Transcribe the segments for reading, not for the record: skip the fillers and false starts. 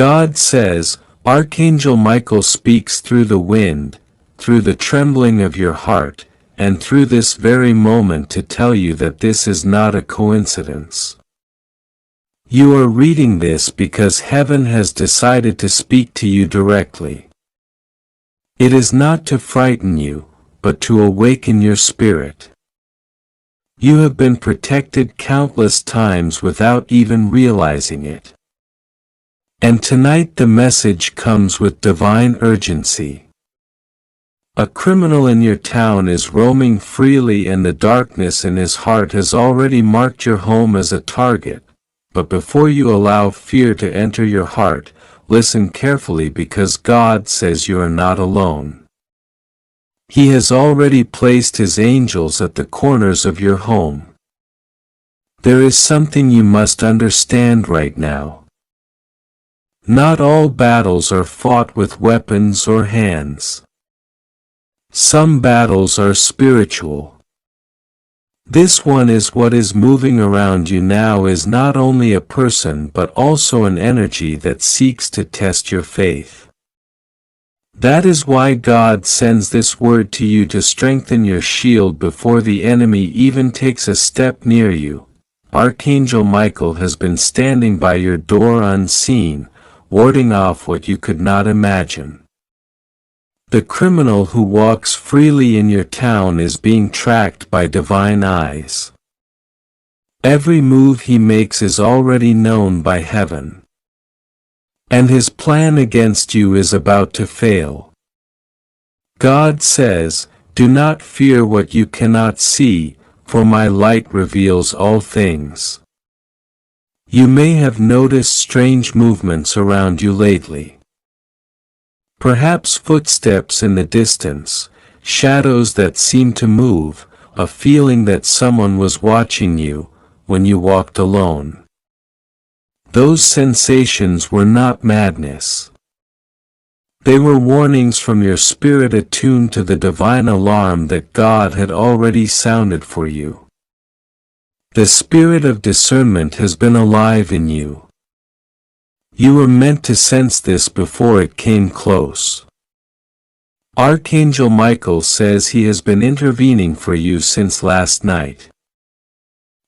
God says, Archangel Michael speaks through the wind, through the trembling of your heart, and through this very moment to tell you that this is not a coincidence. You are reading this because heaven has decided to speak to you directly. It is not to frighten you, but to awaken your spirit. You have been protected countless times without even realizing it. And tonight the message comes with divine urgency. A criminal in your town is roaming freely and the darkness in his heart has already marked your home as a target. But before you allow fear to enter your heart, listen carefully because God says you are not alone. He has already placed His angels at the corners of your home. There is something you must understand right now. Not all battles are fought with weapons or hands. Some battles are spiritual. This one is what is moving around you now is not only a person but also an energy that seeks to test your faith. That is why God sends this word to you to strengthen your shield before the enemy even takes a step near you. Archangel Michael has been standing by your door unseen, warding off what you could not imagine. The criminal who walks freely in your town is being tracked by divine eyes. Every move he makes is already known by heaven. And his plan against you is about to fail. God says, "Do not fear what you cannot see, for my light reveals all things." You may have noticed strange movements around you lately. Perhaps footsteps in the distance, shadows that seem to move, a feeling that someone was watching you when you walked alone. Those sensations were not madness. They were warnings from your spirit attuned to the divine alarm that God had already sounded for you. The spirit of discernment has been alive in you. You were meant to sense this before it came close. Archangel Michael says he has been intervening for you since last night.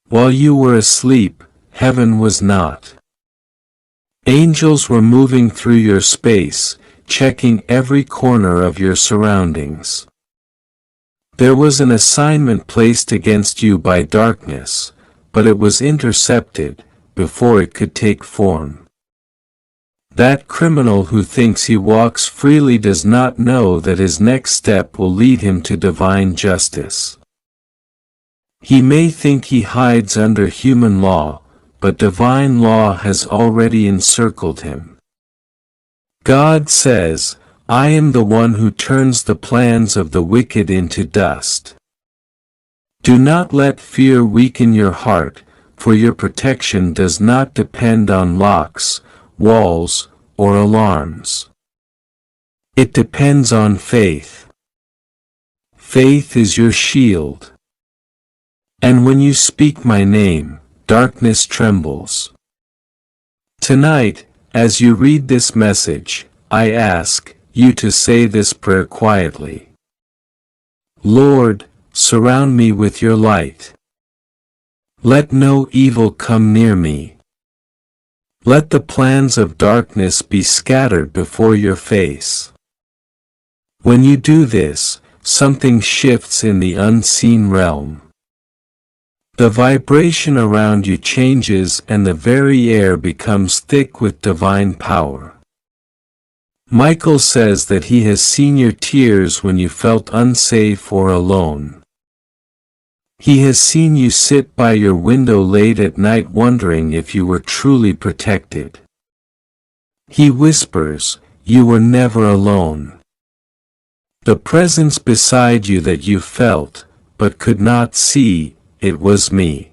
While you were asleep, heaven was not. Angels were moving through your space, checking every corner of your surroundings. There was an assignment placed against you by darkness, but it was intercepted before it could take form. That criminal who thinks he walks freely does not know that his next step will lead him to divine justice. He may think he hides under human law, but divine law has already encircled him. God says, "I am the one who turns the plans of the wicked into dust." Do not let fear weaken your heart, for your protection does not depend on locks, walls, or alarms. It depends on faith. Faith is your shield. And when you speak my name, darkness trembles. Tonight, as you read this message, I ask you to say this prayer quietly. Lord, surround me with your light. Let no evil come near me. Let the plans of darkness be scattered before your face. When you do this, something shifts in the unseen realm. The vibration around you changes and the very air becomes thick with divine power. Michael says that he has seen your tears when you felt unsafe or alone. He has seen you sit by your window late at night wondering if you were truly protected. He whispers, "You were never alone." The presence beside you that you felt, but could not see, it was me.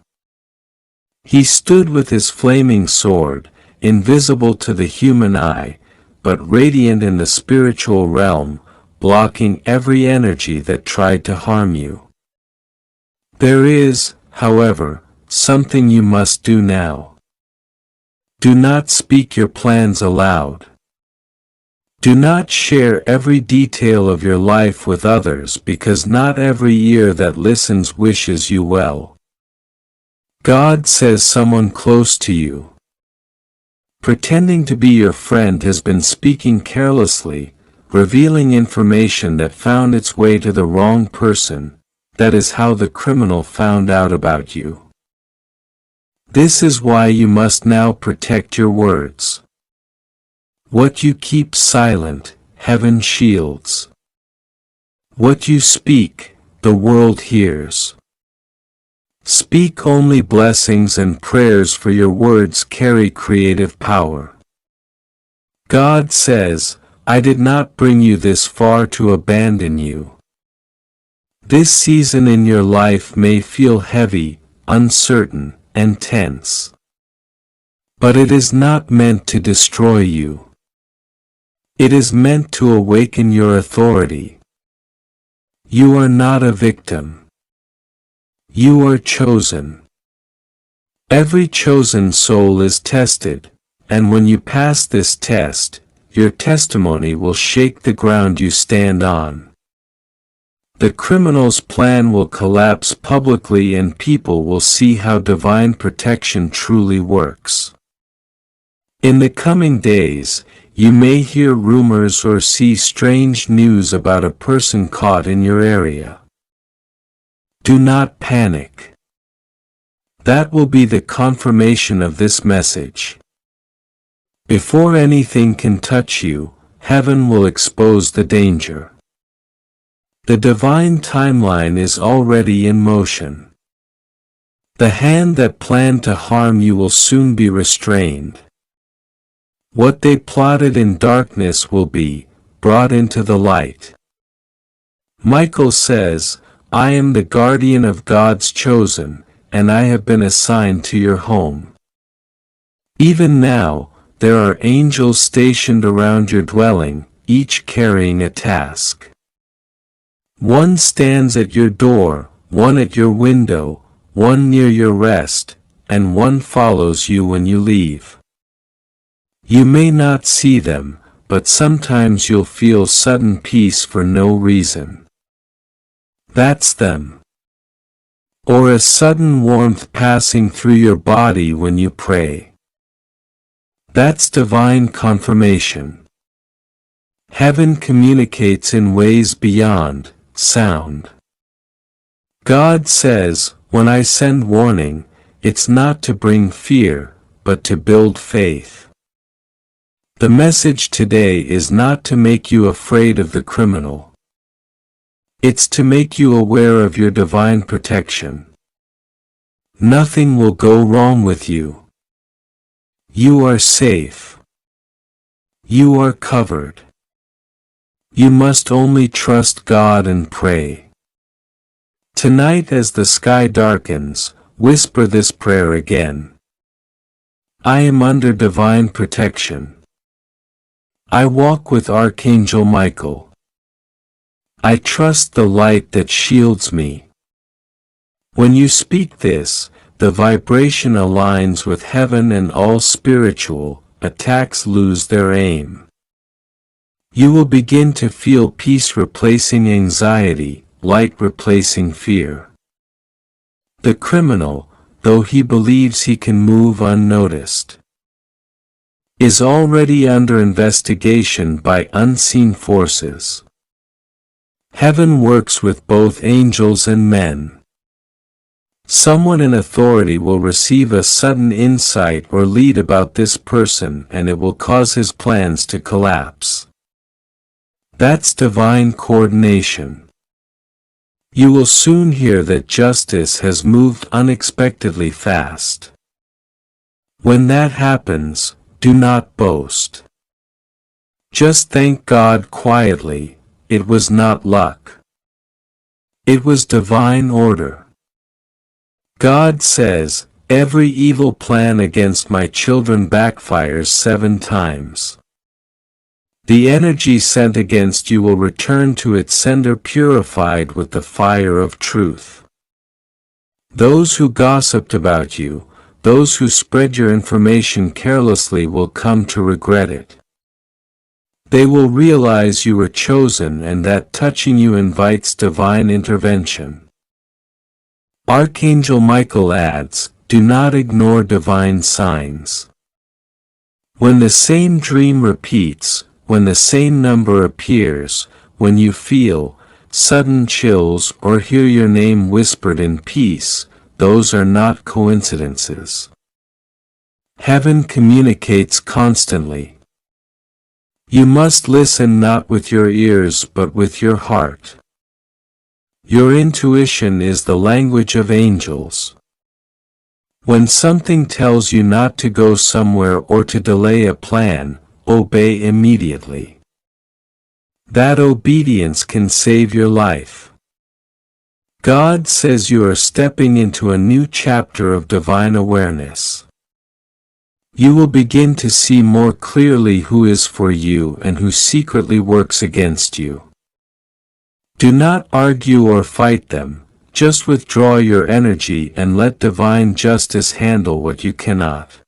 He stood with his flaming sword, invisible to the human eye, but radiant in the spiritual realm, blocking every energy that tried to harm you. There is, however, something you must do now. Do not speak your plans aloud. Do not share every detail of your life with others because not every ear that listens wishes you well. God says someone close to you, pretending to be your friend, has been speaking carelessly, revealing information that found its way to the wrong person. That is how the criminal found out about you. This is why you must now protect your words. What you keep silent, heaven shields. What you speak, the world hears. Speak only blessings and prayers, for your words carry creative power. God says, I did not bring you this far to abandon you. This season in your life may feel heavy, uncertain, and tense. But it is not meant to destroy you. It is meant to awaken your authority. You are not a victim. You are chosen. Every chosen soul is tested, and when you pass this test, your testimony will shake the ground you stand on. The criminal's plan will collapse publicly, and people will see how divine protection truly works. In the coming days, you may hear rumors or see strange news about a person caught in your area. Do not panic. That will be the confirmation of this message. Before anything can touch you, heaven will expose the danger. The divine timeline is already in motion. The hand that planned to harm you will soon be restrained. What they plotted in darkness will be brought into the light. Michael says, I am the guardian of God's chosen, and I have been assigned to your home. Even now, there are angels stationed around your dwelling, each carrying a task. One stands at your door, one at your window, one near your rest, and one follows you when you leave. You may not see them, but sometimes you'll feel sudden peace for no reason. That's them. Or a sudden warmth passing through your body when you pray. That's divine confirmation. Heaven communicates in ways beyond sound. God says, when I send warning, it's not to bring fear, but to build faith. The message today is not to make you afraid of the criminal. It's to make you aware of your divine protection. Nothing will go wrong with you. You are safe. You are covered. You must only trust God and pray. Tonight, as the sky darkens, whisper this prayer again. I am under divine protection. I walk with Archangel Michael. I trust the light that shields me. When you speak this, the vibration aligns with heaven and all spiritual attacks lose their aim. You will begin to feel peace replacing anxiety, light replacing fear. The criminal, though he believes he can move unnoticed, is already under investigation by unseen forces. Heaven works with both angels and men. Someone in authority will receive a sudden insight or lead about this person, and it will cause his plans to collapse. That's divine coordination. You will soon hear that justice has moved unexpectedly fast. When that happens, do not boast. Just thank God quietly. It was not luck. It was divine order. God says, every evil plan against my children backfires 7 times. The energy sent against you will return to its sender purified with the fire of truth. Those who gossiped about you, those who spread your information carelessly will come to regret it. They will realize you were chosen and that touching you invites divine intervention. Archangel Michael adds, do not ignore divine signs. When the same dream repeats, when the same number appears, when you feel sudden chills or hear your name whispered in peace, those are not coincidences. Heaven communicates constantly. You must listen not with your ears but with your heart. Your intuition is the language of angels. When something tells you not to go somewhere or to delay a plan, obey immediately. That obedience can save your life. God says you are stepping into a new chapter of divine awareness. You will begin to see more clearly who is for you and who secretly works against you. Do not argue or fight them, just withdraw your energy and let divine justice handle what you cannot.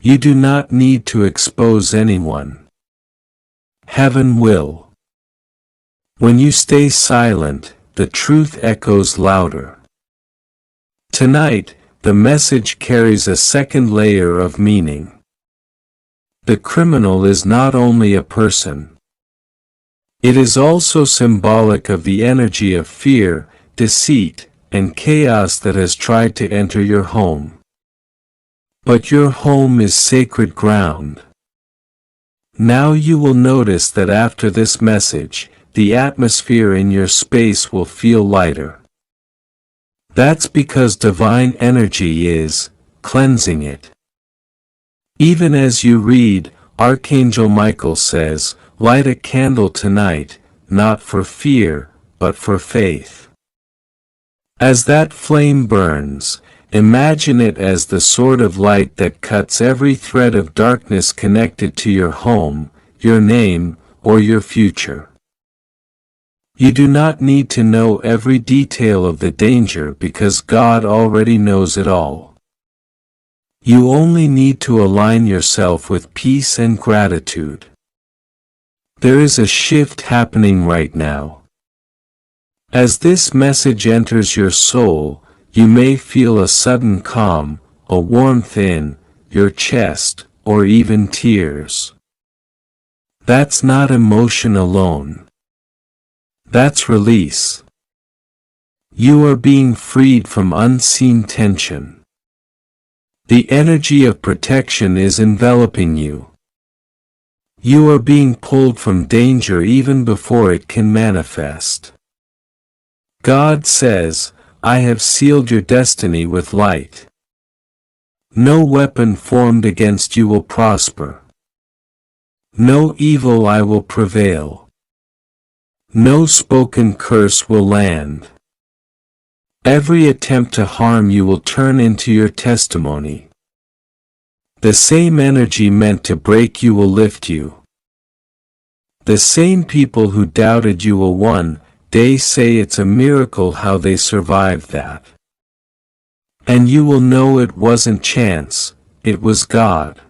You do not need to expose anyone. Heaven will. When you stay silent, the truth echoes louder. Tonight, the message carries a second layer of meaning. The criminal is not only a person. It is also symbolic of the energy of fear, deceit, and chaos that has tried to enter your home. But your home is sacred ground. Now you will notice that after this message, the atmosphere in your space will feel lighter. That's because divine energy is cleansing it. Even as you read, Archangel Michael says, light a candle tonight, not for fear, but for faith. As that flame burns, imagine it as the sword of light that cuts every thread of darkness connected to your home, your name, or your future. You do not need to know every detail of the danger because God already knows it all. You only need to align yourself with peace and gratitude. There is a shift happening right now. As this message enters your soul, you may feel a sudden calm, a warmth in your chest, or even tears. That's not emotion alone. That's release. You are being freed from unseen tension. The energy of protection is enveloping you. You are being pulled from danger even before it can manifest. God says, I have sealed your destiny with light. No weapon formed against you will prosper. No evil eye will prevail. No spoken curse will land. Every attempt to harm you will turn into your testimony. The same energy meant to break you will lift you. The same people who doubted you will one day say it's a miracle how they survived that. And you will know it wasn't chance, it was God.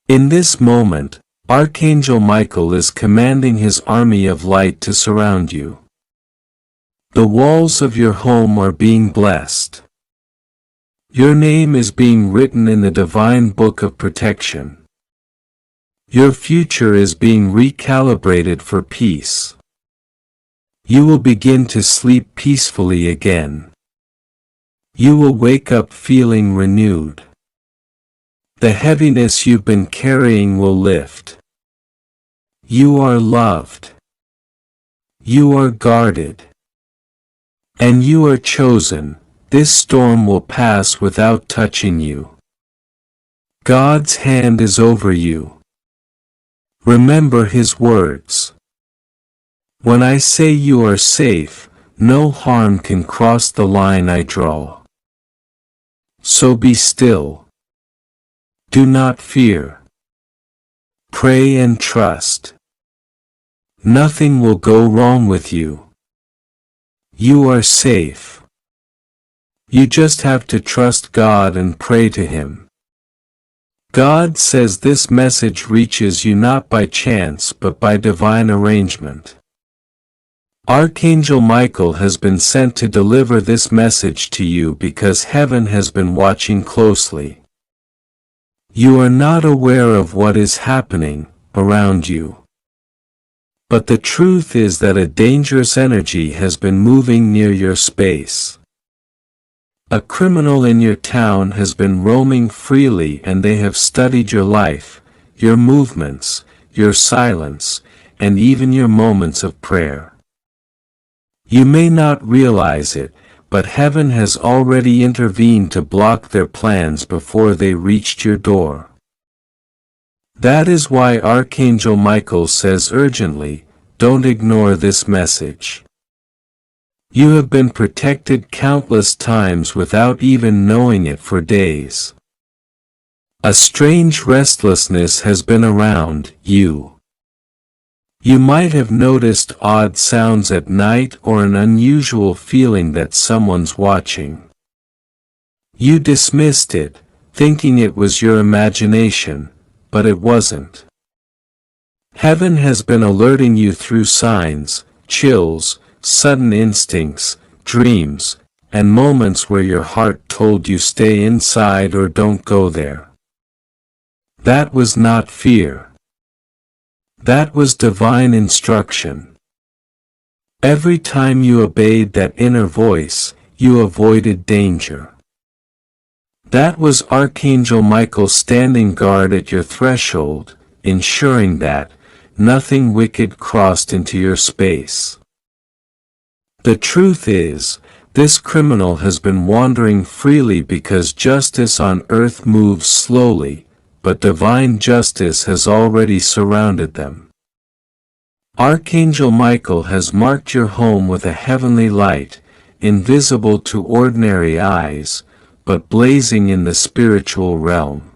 In this moment, Archangel Michael is commanding his army of light to surround you. The walls of your home are being blessed. Your name is being written in the divine book of protection. Your future is being recalibrated for peace. You will begin to sleep peacefully again. You will wake up feeling renewed. The heaviness you've been carrying will lift. You are loved. You are guarded. And you are chosen. This storm will pass without touching you. God's hand is over you. Remember His words. When I say you are safe, no harm can cross the line I draw. So be still. Do not fear. Pray and trust. Nothing will go wrong with you. You are safe. You just have to trust God and pray to Him. God says this message reaches you not by chance but by divine arrangement. Archangel Michael has been sent to deliver this message to you because heaven has been watching closely. You are not aware of what is happening around you. But the truth is that a dangerous energy has been moving near your space. A criminal in your town has been roaming freely and they have studied your life, your movements, your silence, and even your moments of prayer. You may not realize it, but heaven has already intervened to block their plans before they reached your door. That is why Archangel Michael says urgently, don't ignore this message. You have been protected countless times without even knowing it for days. A strange restlessness has been around you. You might have noticed odd sounds at night or an unusual feeling that someone's watching. You dismissed it, thinking it was your imagination, but it wasn't. Heaven has been alerting you through signs, chills, sudden instincts, dreams, and moments where your heart told you stay inside or don't go there. That was not fear. That was divine instruction. Every time you obeyed that inner voice, you avoided danger. That was Archangel Michael standing guard at your threshold, ensuring that nothing wicked crossed into your space. The truth is, this criminal has been wandering freely because justice on earth moves slowly, but divine justice has already surrounded them. Archangel Michael has marked your home with a heavenly light, invisible to ordinary eyes, but blazing in the spiritual realm.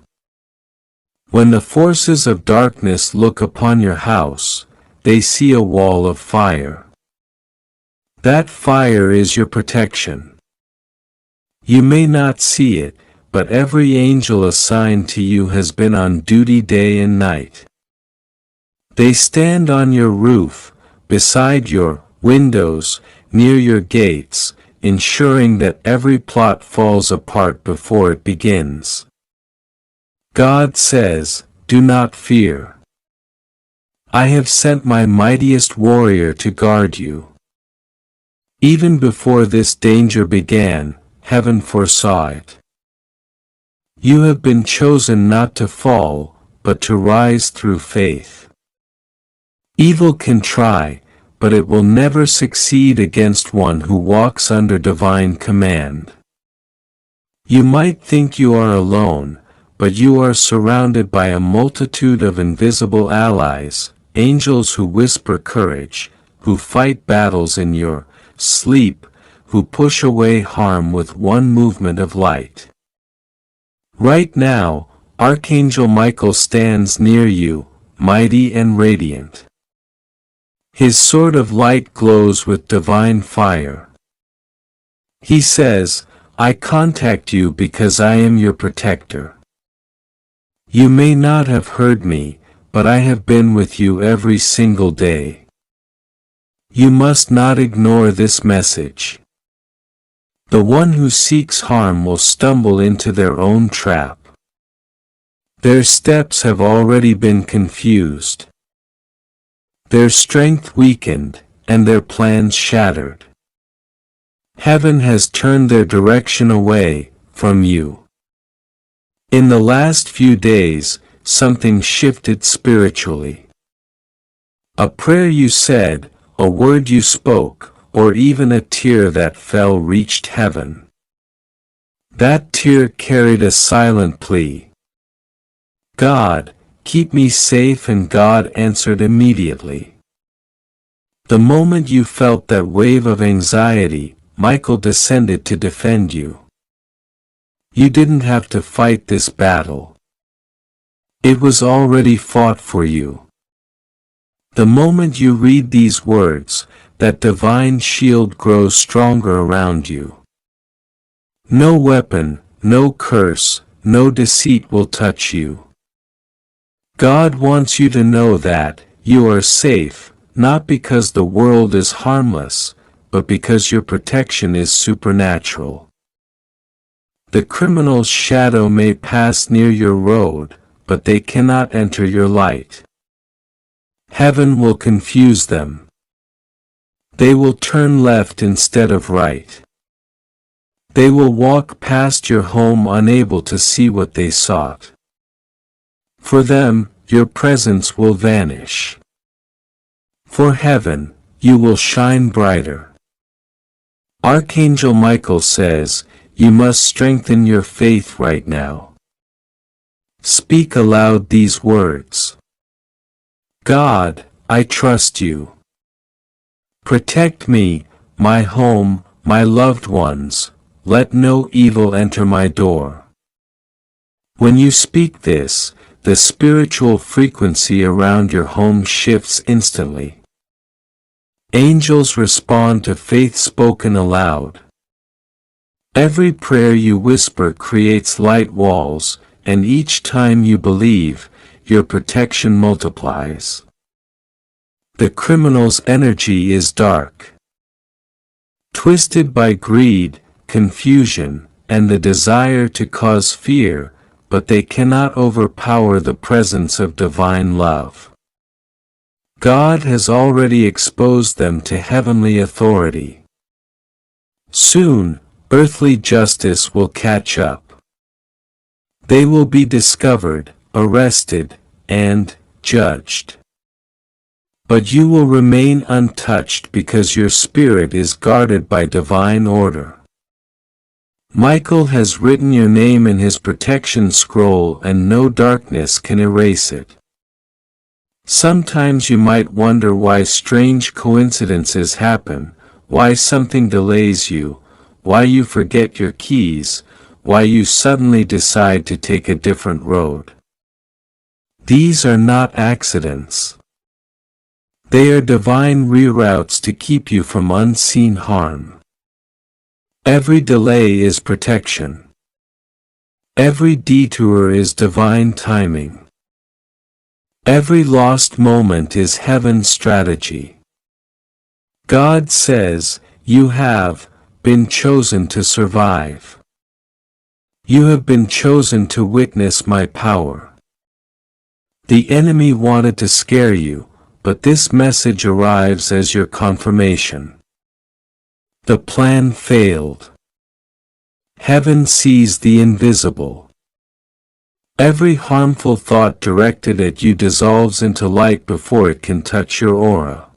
When the forces of darkness look upon your house, they see a wall of fire. That fire is your protection. You may not see it, but every angel assigned to you has been on duty day and night. They stand on your roof, beside your windows, near your gates, ensuring that every plot falls apart before it begins. God says, do not fear. I have sent my mightiest warrior to guard you. Even before this danger began, heaven foresaw it. You have been chosen not to fall, but to rise through faith. Evil can try, but it will never succeed against one who walks under divine command. You might think you are alone, but you are surrounded by a multitude of invisible allies, angels who whisper courage, who fight battles in your sleep, who push away harm with one movement of light. Right now, Archangel Michael stands near you, mighty and radiant. His sword of light glows with divine fire. He says, I contact you because I am your protector. You may not have heard me, but I have been with you every single day. You must not ignore this message. The one who seeks harm will stumble into their own trap. Their steps have already been confused. Their strength weakened, and their plans shattered. Heaven has turned their direction away from you. In the last few days, something shifted spiritually. A prayer you said, a word you spoke, or even a tear that fell reached heaven. That tear carried a silent plea. God, keep me safe, and God answered immediately. The moment you felt that wave of anxiety, Michael descended to defend you. You didn't have to fight this battle. It was already fought for you. The moment you read these words, that divine shield grows stronger around you. No weapon, no curse, no deceit will touch you. God wants you to know that you are safe, not because the world is harmless, but because your protection is supernatural. The criminal's shadow may pass near your road, but they cannot enter your light. Heaven will confuse them. They will turn left instead of right. They will walk past your home unable to see what they sought. For them, your presence will vanish. For heaven, you will shine brighter. Archangel Michael says, you must strengthen your faith right now. Speak aloud these words. God, I trust you. Protect me, my home, my loved ones. Let no evil enter my door. When you speak this, the spiritual frequency around your home shifts instantly. Angels respond to faith spoken aloud. Every prayer you whisper creates light walls, and each time you believe, your protection multiplies. The criminal's energy is dark. Twisted by greed, confusion, and the desire to cause fear, but they cannot overpower the presence of divine love. God has already exposed them to heavenly authority. Soon, earthly justice will catch up. They will be discovered, arrested, and judged. But you will remain untouched because your spirit is guarded by divine order. Michael has written your name in his protection scroll and no darkness can erase it. Sometimes you might wonder why strange coincidences happen, why something delays you, why you forget your keys, why you suddenly decide to take a different road. These are not accidents. They are divine reroutes to keep you from unseen harm. Every delay is protection. Every detour is divine timing. Every lost moment is heaven's strategy. God says, you have been chosen to survive. You have been chosen to witness my power. The enemy wanted to scare you, but this message arrives as your confirmation. The plan failed. Heaven sees the invisible. Every harmful thought directed at you dissolves into light before it can touch your aura.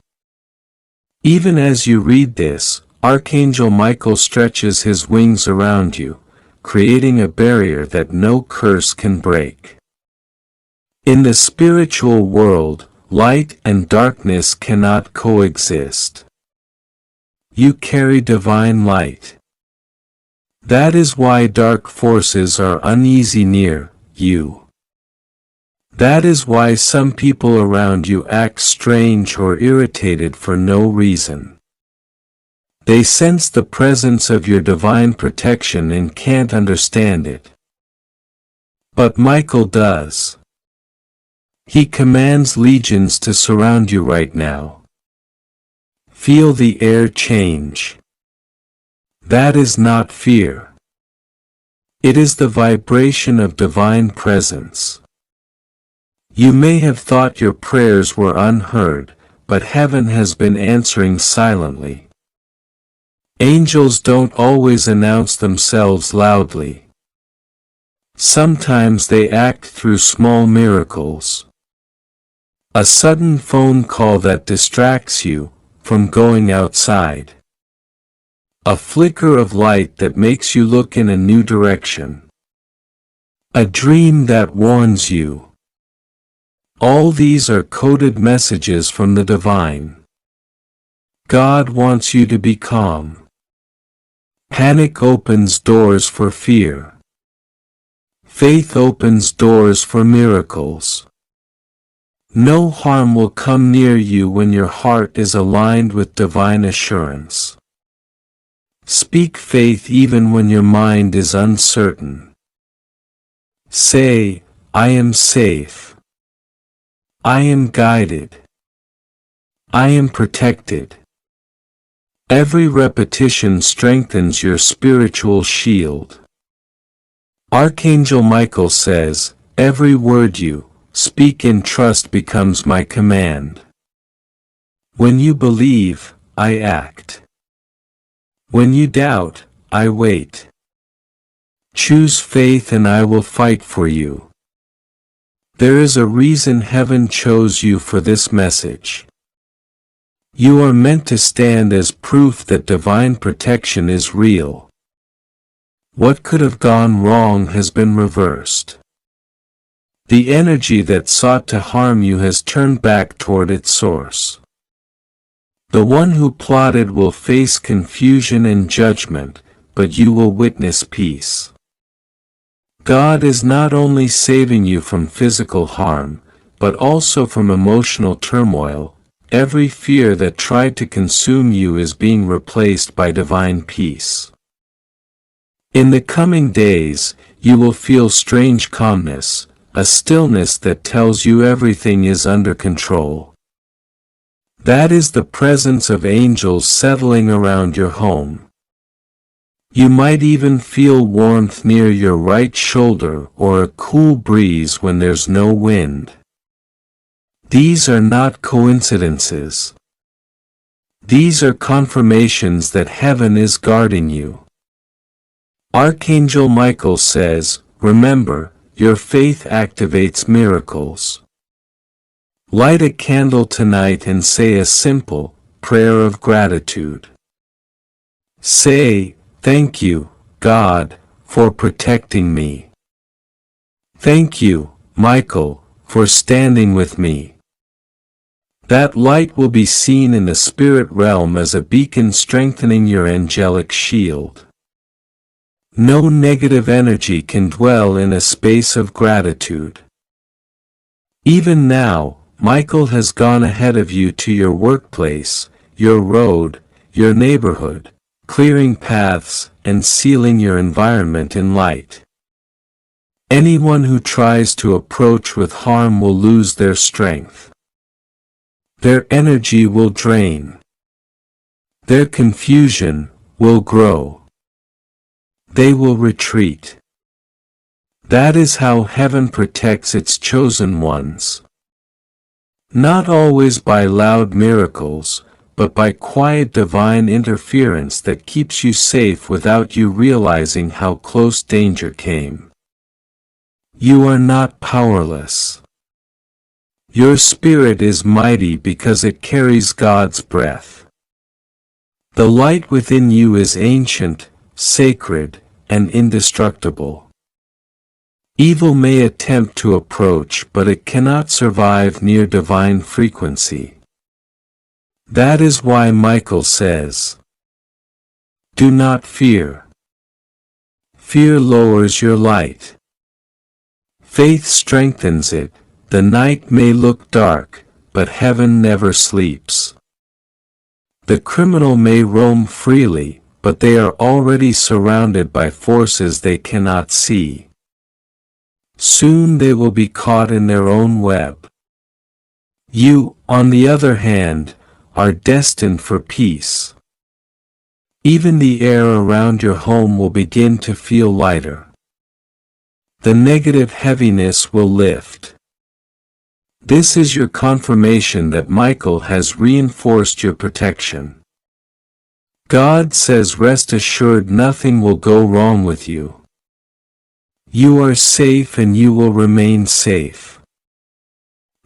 Even as you read this, Archangel Michael stretches his wings around you, creating a barrier that no curse can break. In the spiritual world, light and darkness cannot coexist. You carry divine light. That is why dark forces are uneasy near you. That is why some people around you act strange or irritated for no reason. They sense the presence of your divine protection and can't understand it. But Michael does. He commands legions to surround you right now. Feel the air change. That is not fear. It is the vibration of divine presence. You may have thought your prayers were unheard, but heaven has been answering silently. Angels don't always announce themselves loudly. Sometimes they act through small miracles. A sudden phone call that distracts you from going outside. A flicker of light that makes you look in a new direction. A dream that warns you. All these are coded messages from the divine. God wants you to be calm. Panic opens doors for fear. Faith opens doors for miracles. No harm will come near you when your heart is aligned with divine assurance. Speak faith even when your mind is uncertain. Say, I am safe. I am guided. I am protected. Every repetition strengthens your spiritual shield. Archangel Michael says, every word you speak in trust becomes my command. When you believe, I act. When you doubt, I wait. Choose faith and I will fight for you. There is a reason heaven chose you for this message. You are meant to stand as proof that divine protection is real. What could have gone wrong has been reversed. The energy that sought to harm you has turned back toward its source. The one who plotted will face confusion and judgment, but you will witness peace. God is not only saving you from physical harm, but also from emotional turmoil. Every fear that tried to consume you is being replaced by divine peace. In the coming days, you will feel strange calmness, a stillness that tells you everything is under control. That is the presence of angels settling around your home. You might even feel warmth near your right shoulder or a cool breeze when there's no wind. These are not coincidences. These are confirmations that heaven is guarding you. Archangel Michael says, remember, your faith activates miracles. Light a candle tonight and say a simple prayer of gratitude. Say, thank you, God, for protecting me. Thank you, Michael, for standing with me. That light will be seen in the spirit realm as a beacon strengthening your angelic shield. No negative energy can dwell in a space of gratitude. Even now, Michael has gone ahead of you to your workplace, your road, your neighborhood, clearing paths and sealing your environment in light. Anyone who tries to approach with harm will lose their strength. Their energy will drain. Their confusion will grow. They will retreat. That is how heaven protects its chosen ones. Not always by loud miracles, but by quiet divine interference that keeps you safe without you realizing how close danger came. You are not powerless. Your spirit is mighty because it carries God's breath. The light within you is ancient, sacred, and indestructible. Evil may attempt to approach, but it cannot survive near divine frequency. That is why Michael says, do not fear. Fear lowers your light. Faith strengthens it. The night may look dark, but heaven never sleeps. The criminal may roam freely, but they are already surrounded by forces they cannot see. Soon they will be caught in their own web. You, on the other hand, are destined for peace. Even the air around your home will begin to feel lighter. The negative heaviness will lift. This is your confirmation that Michael has reinforced your protection. God says rest assured nothing will go wrong with you. You are safe and you will remain safe.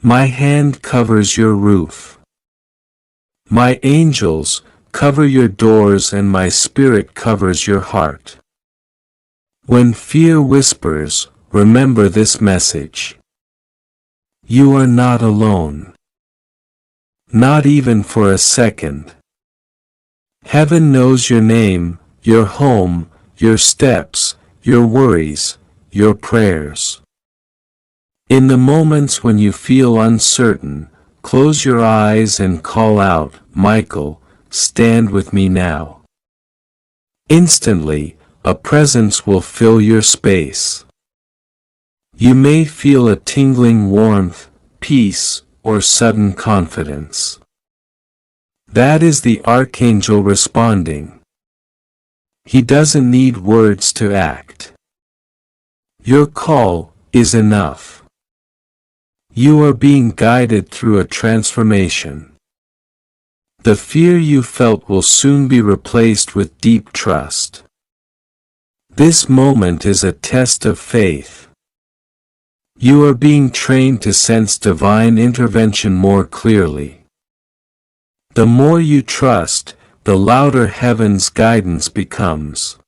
My hand covers your roof. My angels cover your doors and my spirit covers your heart. When fear whispers, remember this message. You are not alone. Not even for a second. Heaven knows your name, your home, your steps, your worries, your prayers. In the moments when you feel uncertain, close your eyes and call out, Michael, stand with me now. Instantly, a presence will fill your space. You may feel a tingling warmth, peace, or sudden confidence. That is the archangel responding. He doesn't need words to act. Your call is enough. You are being guided through a transformation. The fear you felt will soon be replaced with deep trust. This moment is a test of faith. You are being trained to sense divine intervention more clearly. The more you trust, the louder heaven's guidance becomes.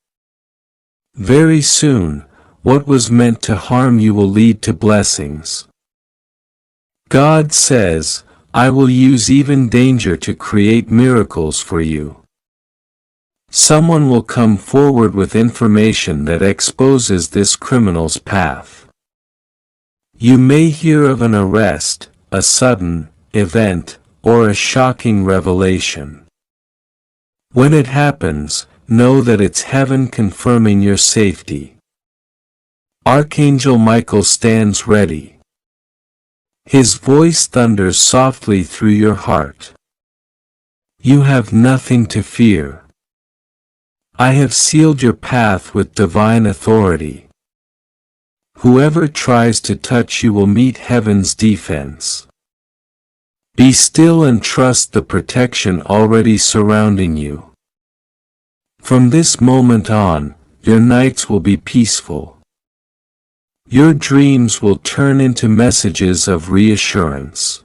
Very soon, what was meant to harm you will lead to blessings. God says, I will use even danger to create miracles for you. Someone will come forward with information that exposes this criminal's path. You may hear of an arrest, a sudden event, or a shocking revelation. When it happens, know that it's heaven confirming your safety. Archangel Michael stands ready. His voice thunders softly through your heart. You have nothing to fear. I have sealed your path with divine authority. Whoever tries to touch you will meet heaven's defense. Be still and trust the protection already surrounding you. From this moment on, your nights will be peaceful. Your dreams will turn into messages of reassurance.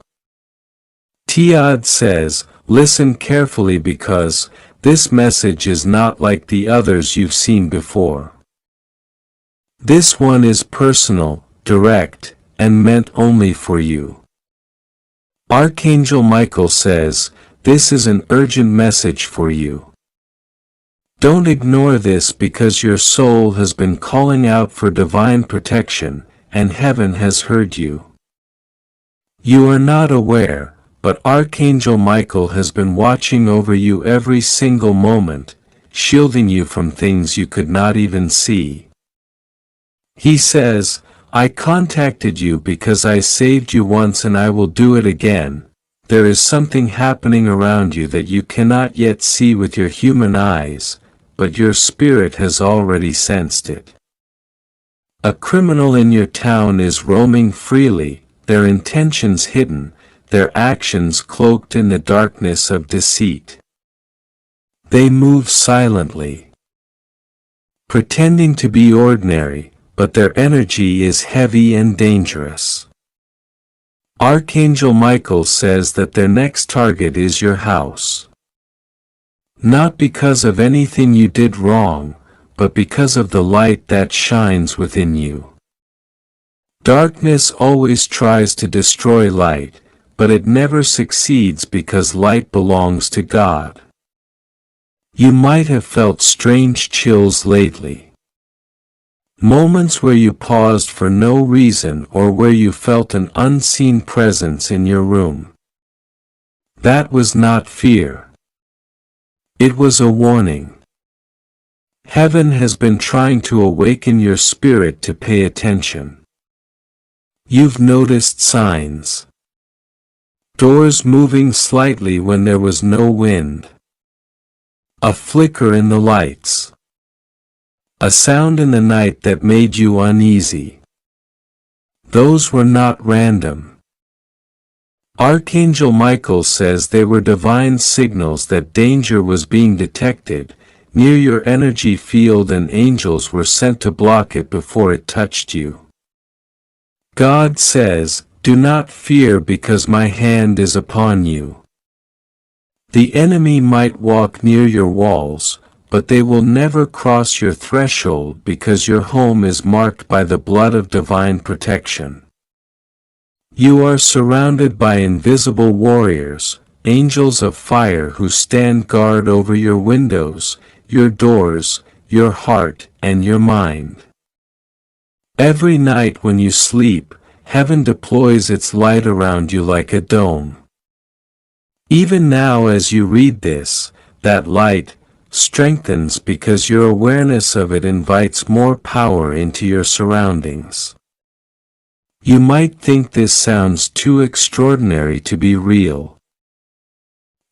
Tiad says, listen carefully because this message is not like the others you've seen before. This one is personal, direct, and meant only for you. Archangel Michael says, this is an urgent message for you. Don't ignore this because your soul has been calling out for divine protection, and heaven has heard you. You are not aware, but Archangel Michael has been watching over you every single moment, shielding you from things you could not even see. He says, I contacted you because I saved you once and I will do it again. There is something happening around you that you cannot yet see with your human eyes, but your spirit has already sensed it. A criminal in your town is roaming freely, their intentions hidden, their actions cloaked in the darkness of deceit. They move silently, pretending to be ordinary, but their energy is heavy and dangerous. Archangel Michael says that their next target is your house. Not because of anything you did wrong, but because of the light that shines within you. Darkness always tries to destroy light, but it never succeeds because light belongs to God. You might have felt strange chills lately. Moments where you paused for no reason or where you felt an unseen presence in your room. That was not fear. It was a warning. Heaven has been trying to awaken your spirit to pay attention. You've noticed signs. Doors moving slightly when there was no wind. A flicker in the lights. A sound in the night that made you uneasy. Those were not random. Archangel Michael says they were divine signals that danger was being detected near your energy field and angels were sent to block it before it touched you. God says, do not fear because my hand is upon you. The enemy might walk near your walls, but they will never cross your threshold because your home is marked by the blood of divine protection. You are surrounded by invisible warriors, angels of fire who stand guard over your windows, your doors, your heart, and your mind. Every night when you sleep, heaven deploys its light around you like a dome. Even now as you read this, that light, strengthens because your awareness of it invites more power into your surroundings. You might think this sounds too extraordinary to be real.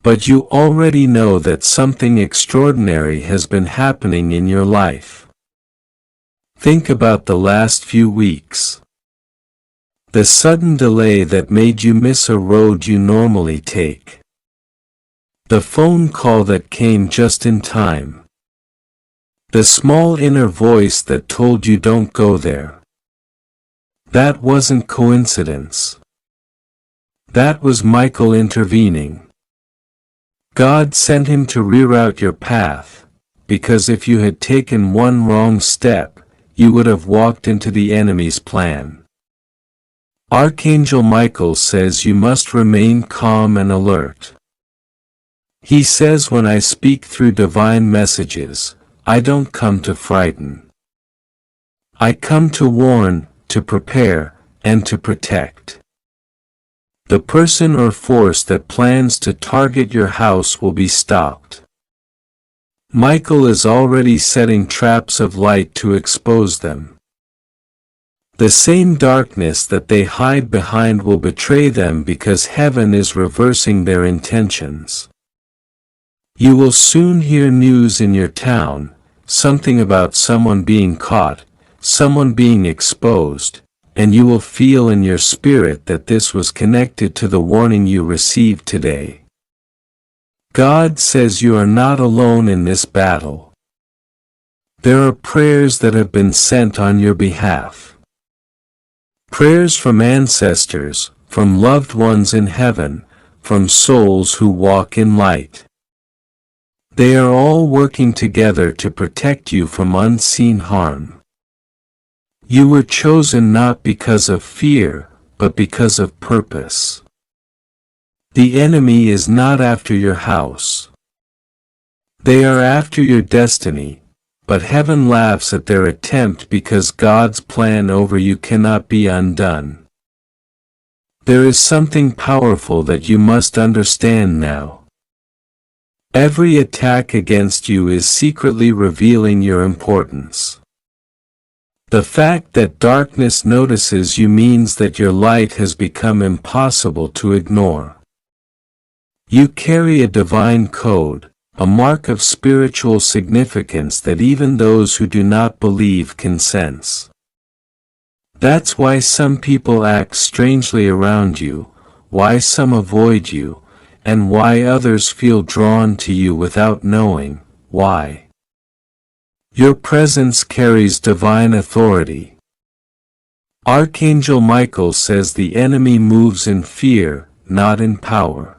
But you already know that something extraordinary has been happening in your life. Think about the last few weeks. The sudden delay that made you miss a road you normally take. The phone call that came just in time. The small inner voice that told you don't go there. That wasn't coincidence. That was Michael intervening. God sent him to reroute your path, because if you had taken one wrong step, you would have walked into the enemy's plan. Archangel Michael says you must remain calm and alert. He says when I speak through divine messages, I don't come to frighten. I come to warn, to prepare, and to protect. The person or force that plans to target your house will be stopped. Michael is already setting traps of light to expose them. The same darkness that they hide behind will betray them because heaven is reversing their intentions. You will soon hear news in your town, something about someone being caught, someone being exposed, and you will feel in your spirit that this was connected to the warning you received today. God says you are not alone in this battle. There are prayers that have been sent on your behalf. Prayers from ancestors, from loved ones in heaven, from souls who walk in light. They are all working together to protect you from unseen harm. You were chosen not because of fear, but because of purpose. The enemy is not after your house. They are after your destiny, but heaven laughs at their attempt because God's plan over you cannot be undone. There is something powerful that you must understand now. Every attack against you is secretly revealing your importance. The fact that darkness notices you means that your light has become impossible to ignore. You carry a divine code, a mark of spiritual significance that even those who do not believe can sense. That's why some people act strangely around you, why some avoid you, and why others feel drawn to you without knowing why. Your presence carries divine authority. Archangel Michael says the enemy moves in fear, not in power.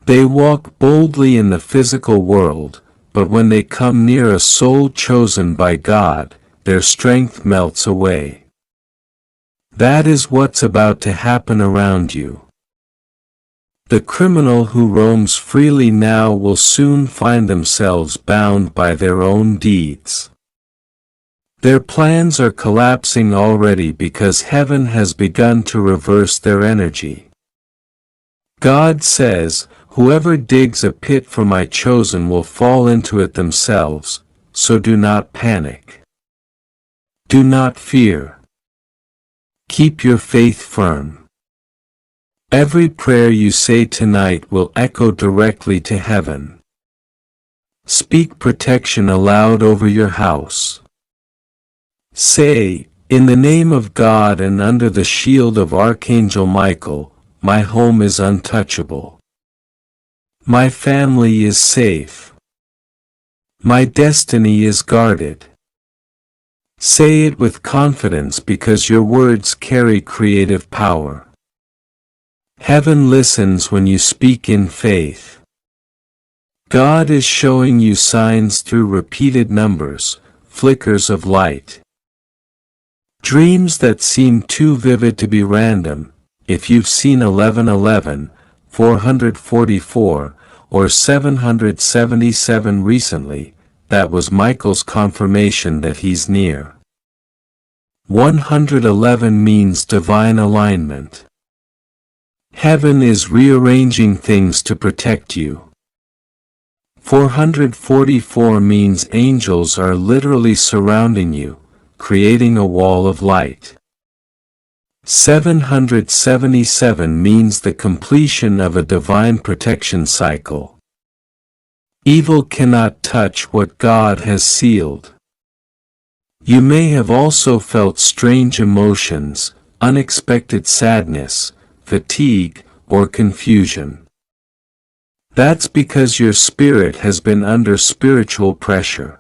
They walk boldly in the physical world, but when they come near a soul chosen by God, their strength melts away. That is what's about to happen around you. The criminal who roams freely now will soon find themselves bound by their own deeds. Their plans are collapsing already because heaven has begun to reverse their energy. God says, "Whoever digs a pit for my chosen will fall into it themselves, so do not panic. Do not fear. Keep your faith firm. Every prayer you say tonight will echo directly to heaven. Speak protection aloud over your house. Say, in the name of God and under the shield of Archangel Michael, my home is untouchable. My family is safe. My destiny is guarded." Say it with confidence because your words carry creative power. Heaven listens when you speak in faith. God is showing you signs through repeated numbers, flickers of light. Dreams that seem too vivid to be random. If you've seen 1111, 444, or 777 recently, that was Michael's confirmation that he's near. 111 means divine alignment. Heaven is rearranging things to protect you. 444 means angels are literally surrounding you, creating a wall of light. 777 means the completion of a divine protection cycle. Evil cannot touch what God has sealed. You may have also felt strange emotions, unexpected sadness, fatigue, or confusion. That's because your spirit has been under spiritual pressure.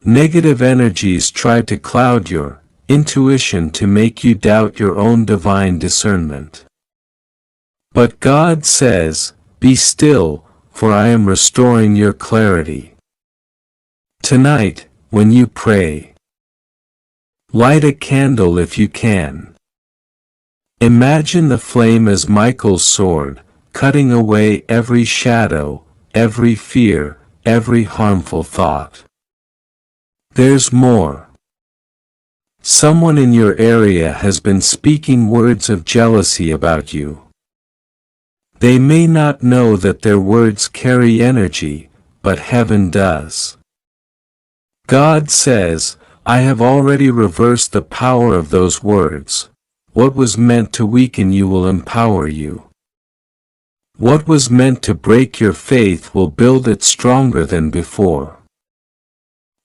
Negative energies try to cloud your intuition to make you doubt your own divine discernment. But God says, "Be still, for I am restoring your clarity." Tonight, when you pray, light a candle if you can. Imagine the flame as Michael's sword, cutting away every shadow, every fear, every harmful thought. There's more. Someone in your area has been speaking words of jealousy about you. They may not know that their words carry energy, but heaven does. God says, "I have already reversed the power of those words. What was meant to weaken you will empower you. What was meant to break your faith will build it stronger than before."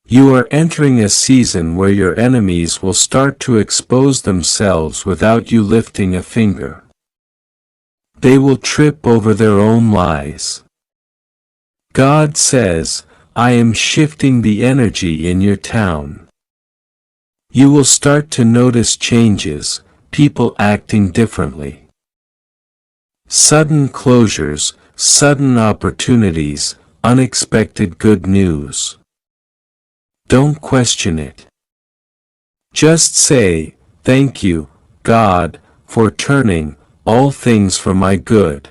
You are entering a season where your enemies will start to expose themselves without you lifting a finger. They will trip over their own lies. God says, "I am shifting the energy in your town." You will start to notice changes, people acting differently. Sudden closures, sudden opportunities, unexpected good news. Don't question it. Just say, "Thank you, God, for turning all things for my good."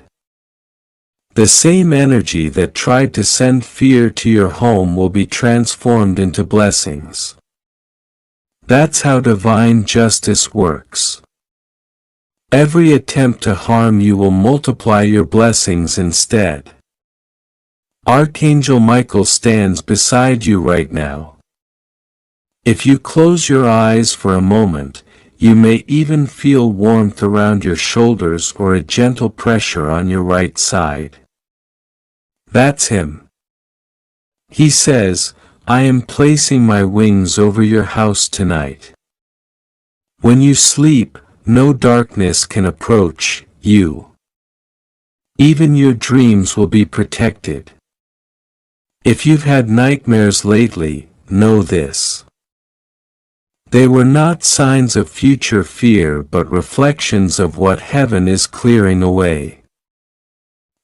The same energy that tried to send fear to your home will be transformed into blessings. That's how divine justice works. Every attempt to harm you will multiply your blessings instead. Archangel Michael stands beside you right now. If you close your eyes for a moment, you may even feel warmth around your shoulders or a gentle pressure on your right side. That's him. He says, "I am placing my wings over your house tonight. When you sleep, no darkness can approach you. Even your dreams will be protected." If you've had nightmares lately, know this. They were not signs of future fear but reflections of what heaven is clearing away.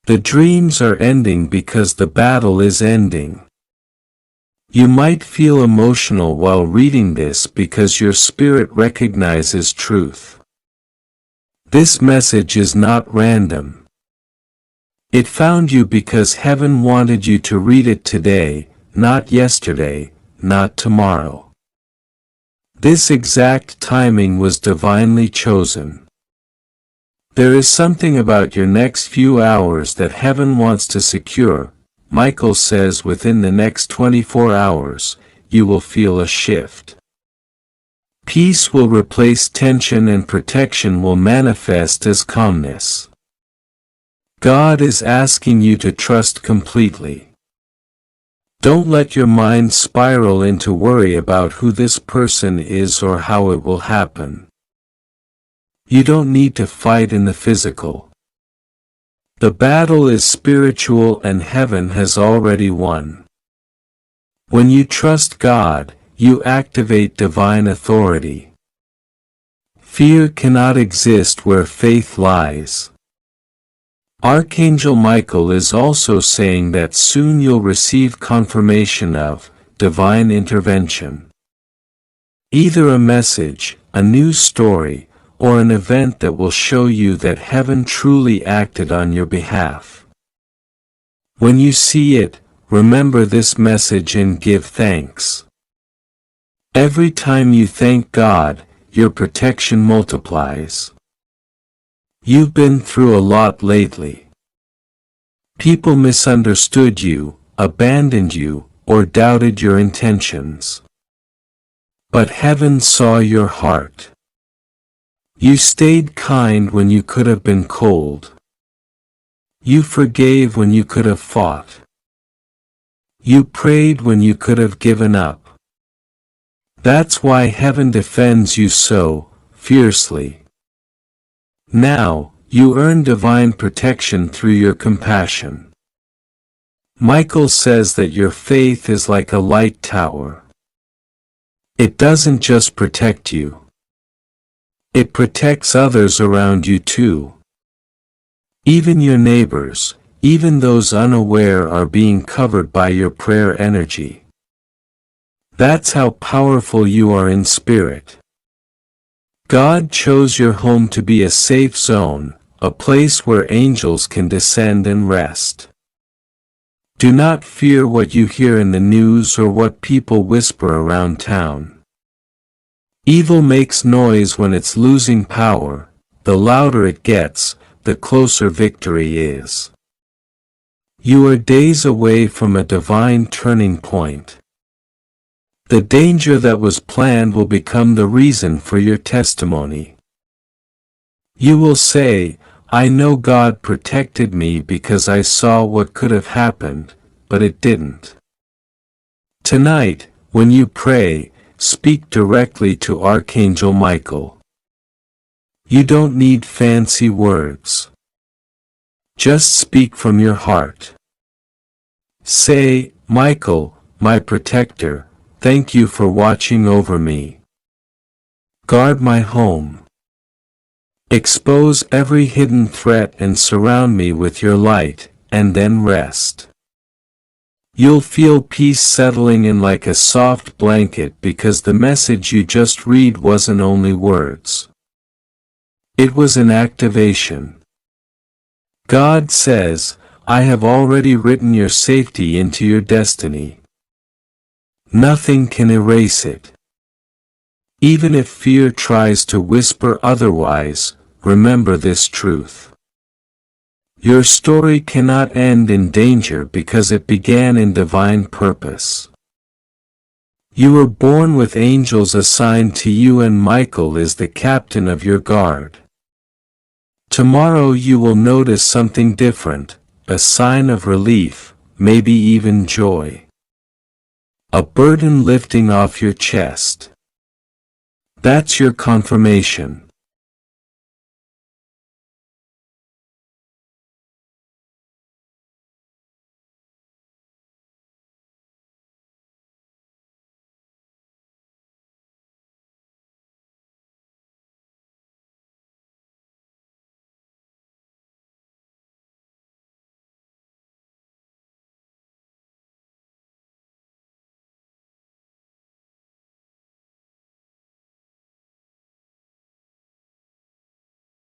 The dreams are ending because the battle is ending. You might feel emotional while reading this because your spirit recognizes truth. This message is not random. It found you because heaven wanted you to read it today, not yesterday, not tomorrow. This exact timing was divinely chosen. There is something about your next few hours that heaven wants to secure. Michael says within the next 24 hours, you will feel a shift. Peace will replace tension and protection will manifest as calmness. God is asking you to trust completely. Don't let your mind spiral into worry about who this person is or how it will happen. You don't need to fight in the physical. The battle is spiritual and heaven has already won. When you trust God, you activate divine authority. Fear cannot exist where faith lies. Archangel Michael is also saying that soon you'll receive confirmation of divine intervention. Either a message, a new story, or an event that will show you that heaven truly acted on your behalf. When you see it, remember this message and give thanks. Every time you thank God, your protection multiplies. You've been through a lot lately. People misunderstood you, abandoned you, or doubted your intentions. But heaven saw your heart. You stayed kind when you could have been cold. You forgave when you could have fought. You prayed when you could have given up. That's why heaven defends you so fiercely. Now, you earn divine protection through your compassion. Michael says that your faith is like a light tower. It doesn't just protect you. It protects others around you too. Even your neighbors, even those unaware, are being covered by your prayer energy. That's how powerful you are in spirit. God chose your home to be a safe zone, a place where angels can descend and rest. Do not fear what you hear in the news or what people whisper around town. Evil makes noise when it's losing power. The louder it gets, the closer victory is. You are days away from a divine turning point. The danger that was planned will become the reason for your testimony. You will say, I know God protected me because I saw what could have happened, but it didn't. Tonight, when you pray, speak directly to Archangel Michael. You don't need fancy words. Just speak from your heart. Say, Michael, my protector, thank you for watching over me. Guard my home. Expose every hidden threat and surround me with your light, and then rest. You'll feel peace settling in like a soft blanket because the message you just read wasn't only words. It was an activation. God says, I have already written your safety into your destiny. Nothing can erase it. Even if fear tries to whisper otherwise, remember this truth. Your story cannot end in danger because it began in divine purpose. You were born with angels assigned to you, and Michael is the captain of your guard. Tomorrow you will notice something different, a sign of relief, maybe even joy. A burden lifting off your chest. That's your confirmation.